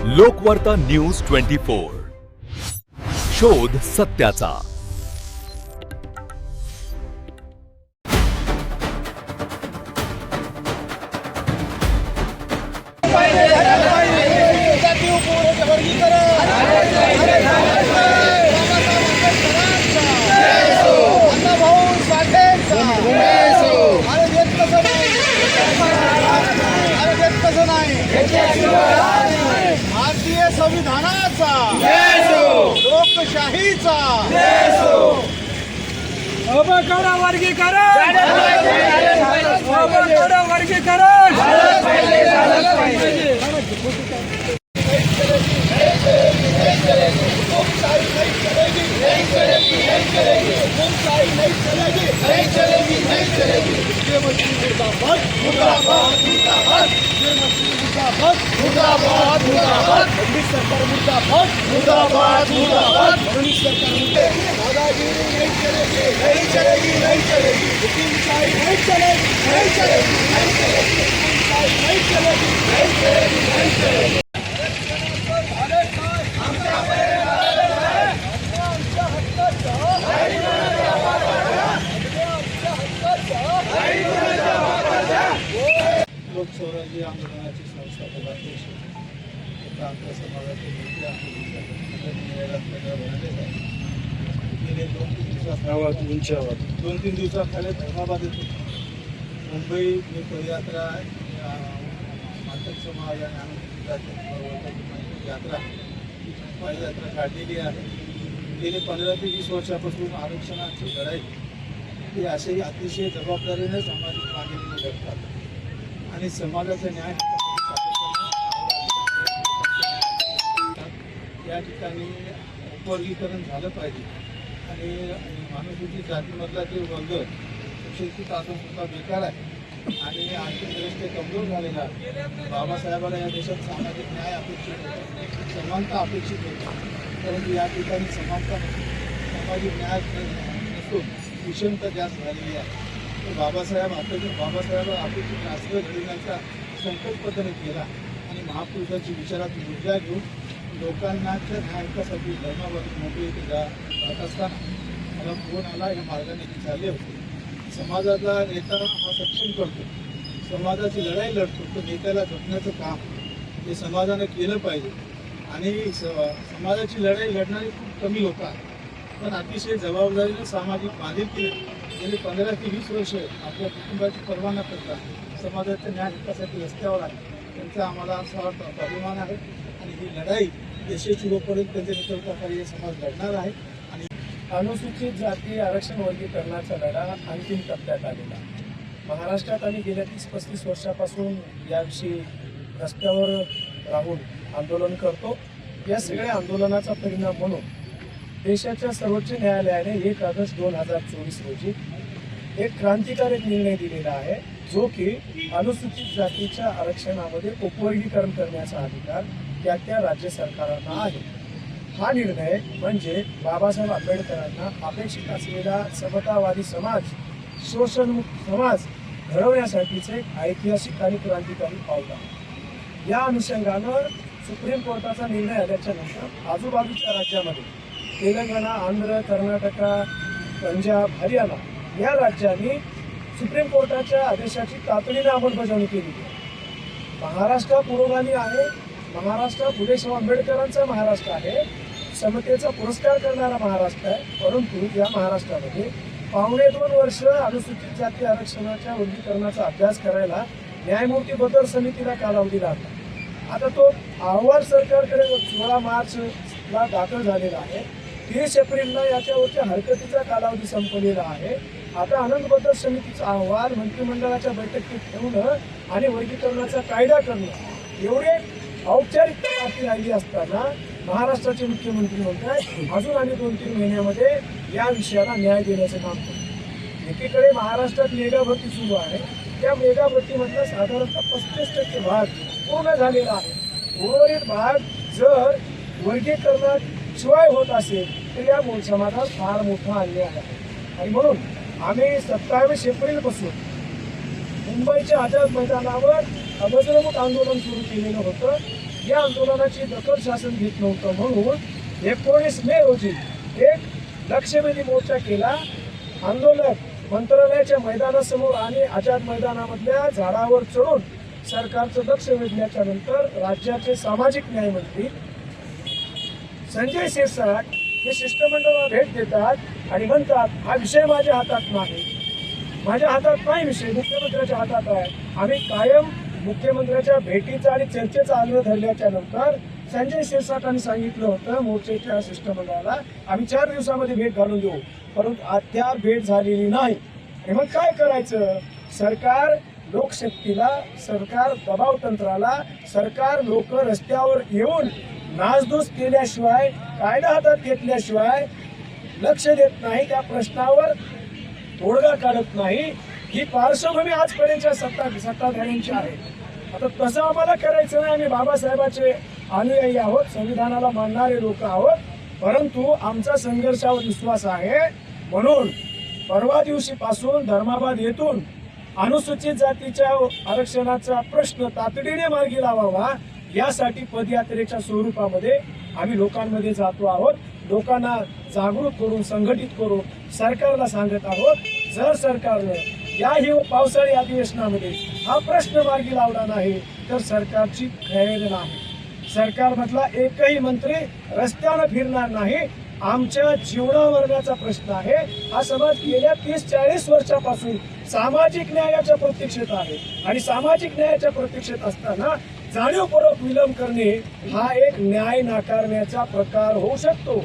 लोकवार्ता news 24 शोध सत्याचा। भारतीय संविधानाचा लोकशाहीचा वर्गीकरण मुर्दाबाद मुर्दाबाद मोदी सरकार मुर्दाबाद मुर्दाबाद मुर्दाबाद मोदी सरकार दादागिरी नहीं चलेगी नहीं चलेगी नहीं चलेगी हुकुमशाही नहीं चलेगी नहीं चलेगी नहीं चलेगी हुकुमशाही नहीं चलेगी नहीं चलेगी नहीं चलेगी। लोकस्वराज्य आंदोलनाचे संस्थापक अध्यक्ष आमच्या समाजाचे नेते गेले 2-3 दिवसाखाली धर्माबाद येतो मुंबई मी पदयात्रा मातक समाज आणि अनुसूचित यात्रा पाययात्रा काढलेली आहे। गेले 15 ते 20 वर्षापासून आरक्षणाची लढाई ही अशाही अतिशय जबाबदारीने सामाजिक मागणी लढतात आणि समाजाचा न्याय या ठिकाणी उपवर्गीकरण झालं पाहिजे आणि अनुसूचित जातीमधला जे वर्ग सुशिक्षित असून सुद्धा बेकार आहे आणि आर्थिकदृष्ट्या कमजोर झालेला आहे। बाबासाहेबांना या देशात सामाजिक न्याय अपेक्षित होता, समानता अपेक्षित होती, परंतु या ठिकाणी समानता सामाजिक न्याय नसून विषमता जास्त झालेली आहे। बाबासाहेब अपेक्षित राष्ट्र घडविण्याचा संकल्प त्याने केला आणि महापुरुषाची विचारात ऊर्जा घेऊन लोकांना न्यायासाठी धर्मावर मोकळी जात असताना मला फोन आला, या मार्गाने ती चालले होते। समाजाचा नेता हा सक्षम करतो, समाजाची लढाई लढतो, तर नेत्याला जपण्याचं काम हे समाजानं केलं पाहिजे आणि समाजाची लढाई लढणारे खूप कमी होतात, पण अतिशय जबाबदारीने सामाजिक बांधिलकी गेली 15 ते 20 वर्ष आपल्या कुटुंबाची पर्वा न करता समाजाच्या न्याय हितासाठी रस्त्यावर आहे। त्यांचा आम्हाला असा अभिमान आहे आणि ही लढाई यशस्वी होईपर्यंत त्यांच्या नेतृत्वाखाली समाज लढणार आहे। आणि अनुसूचित जाती आरक्षण वर्गीकरणाचा लढा अंतिम टप्प्यात आलेला। महाराष्ट्रात आम्ही गेल्या 30-35 वर्षापासून याविषयी रस्त्यावर राहून आंदोलन करतो। या सगळ्या आंदोलनाचा परिणाम म्हणून देशाच्या सर्वोच्च न्यायालयाने 1 ऑगस्ट 2024 रोजी एक क्रांतिकारक निर्णय दिलेला आहे, जो की अनुसूचित जातीच्या आरक्षणामध्ये उपवर्गीकरण करण्याचा अधिकार त्या राज्य सरकारांना आहे। हा निर्णय म्हणजे बाबासाहेब आंबेडकरांना अपेक्षित असलेला समतावादी समाज, शोषणमुक्त समाज घडवण्यासाठीचे एक ऐतिहासिक आणि क्रांतिकारी पाऊल आहे। या अनुषंगानं सुप्रीम कोर्टाचा निर्णय आल्याच्या नंतर आजूबाजूच्या राज्यामध्ये तेलंगणा, आंध्र, कर्नाटका, पंजाब, हरियाणा या राज्यांनी सुप्रीम कोर्टाच्या आदेशाची तातडीने अंमलबजावणी केली। महाराष्ट्र पुरोगामी आहे, महाराष्ट्र फुले शाहू आंबेडकरांचा महाराष्ट्र आहे, समतेचा पुरस्कार करणारा महाराष्ट्र आहे, परंतु या महाराष्ट्रामध्ये 2.5 वर्ष अनुसूचित जाती आरक्षणाच्या वर्गीकरणाचा अभ्यास करायला न्यायमूर्ती बदर समितीला कालावधी लागला। आता तो अहवाल सरकारकडे 16 मार्चला दाखल झालेला आहे। 30 एप्रिलला याच्यावरच्या हरकतीचा कालावधी संपलेला आहे। आता आनंद बद्दल समितीचा अहवाल मंत्रिमंडळाच्या बैठकीत ठेवणं आणि वर्गीकरणाचा कायदा करणं एवढे औपचारिकता बाकी राहिली असताना महाराष्ट्राचे मुख्यमंत्री म्हणतात अजून आम्ही 2-3 महिन्यामध्ये या विषयाला न्याय देण्याचं काम करतो। एकीकडे महाराष्ट्रात मेगा भरती सुरू आहे, त्या मेगा भरतीमधला साधारणतः 35% भाग पूर्ण झालेला आहे। उर्वरित भाग जर वर्गीकरणाशिवाय होत असेल तर या मूळ समाजात फार मोठा अन्याय आहे आणि म्हणून आम्ही 27 एप्रिलपासून मुंबईच्या आझाद मैदानावर अभद्रमुख आंदोलन सुरू केलेलं होतं। या आंदोलनाची दखल शासन घेत नव्हतं म्हणून 19 मे रोजी एक लक्षवेधी मोर्चा केला. आंदोलक मंत्रालयाच्या मैदानासमोर आणि आझाद मैदानामधल्या झाडावर चढून सरकारचं लक्ष वेधल्याच्या नंतर राज्याचे सामाजिक न्याय मंत्री संजय शिरसाट हे शिष्टमंडळाला भेट देतात आणि म्हणतात, हा विषय माझ्या हातात नाही. माझ्या हातात नाही विषय, मुख्यमंत्र्याच्या हातात आहे. आम्ही कायम मुख्यमंत्र्याच्या भेटीचा आणि चर्चेचा आग्रह धरल्याच्या नंतर संजय शिरसाटांनी सांगितलं होतं मोर्चाच्या शिष्टमंडळाला, आम्ही 4 दिवसामध्ये भेट घालून देऊ. परंतु अद्याप भेट झालेली नाही. आणि मग काय करायचं? सरकार लोकशक्तीला, सरकार दबाव तंत्राला, सरकार लोक रस्त्यावर येऊन नासधूस केल्याशिवाय, कायदा हातात घेतल्याशिवाय लक्ष देत नाही, त्या प्रश्नावर तोडगा काढत नाही. ही पार्श्वभूमी आजपर्यंतच्या सत्ताधाऱ्यांची आहे. आता तसं आम्हाला करायचं नाही. आम्ही बाबासाहेबांचे अनुयायी आहोत, संविधानाला मानणारे लोक आहोत, परंतु आमचा संघर्षावर विश्वास आहे. म्हणून परवा दिवशीपासून धर्माबाद येथून अनुसूचित जातीच्या आरक्षणाचा प्रश्न तातडीने मार्गी लावावा यासाठी पदयात्रेच्या स्वरूपामध्ये आम्ही लोकांमध्ये जातो आहोत. लोकांना जागृत करून, संघटित करून सरकारला सांगत आहोत, जर सरकारनं याही पावसाळी अधिवेशनामध्ये हा प्रश्न मार्गी लावला नाही तर सरकारची खैर नाही. सरकारमधला एकही मंत्री रस्त्यानं फिरणार नाही. आमच्या जीवनावरणाचा प्रश्न आहे. हा समाज गेल्या 30-40 वर्षापासून सामाजिक न्यायाच्या प्रतीक्षेत आहे आणि सामाजिक न्यायाच्या प्रतीक्षेत असताना जाणीवपूर्वक विलंब करणे हा एक न्याय नाकारण्याचा प्रकार होऊ शकतो.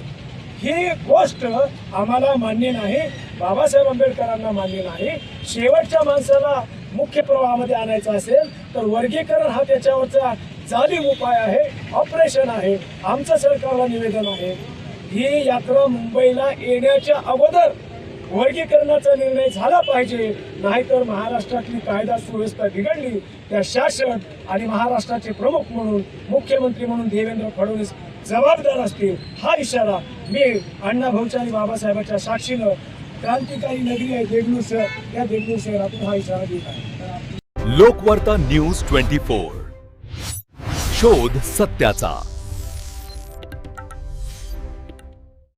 ही गोष्ट आम्हाला मान्य नाही, बाबासाहेब आंबेडकरांना मान्य नाही. शेवटच्या माणसाला मुख्य प्रवाहामध्ये आणायचं असेल तर वर्गीकरण हा त्याच्यावरचा जालिम उपाय आहे, ऑपरेशन आहे. आमचं सरकारला निवेदन आहे, ही यात्रा मुंबईला येण्याच्या अगोदर वर्गीकरणाचा निर्णय झाला पाहिजे. नाहीतर महाराष्ट्रातली कायदा सुव्यवस्था बिघडली, त्या शासन आणि महाराष्ट्राचे प्रमुख म्हणून, मुख्यमंत्री म्हणून देवेंद्र फडणवीस जबाबदार असतील. हा इशारा मी अण्णाभाऊच्या आणि बाबासाहेबांच्या साक्षीनं क्रांतिकारी नगरी आहे देगलूर शहर, त्या देगलूर शहरातून हा इशारा देत आहे. लोकवार्ता न्यूज 24 शोध सत्याचा.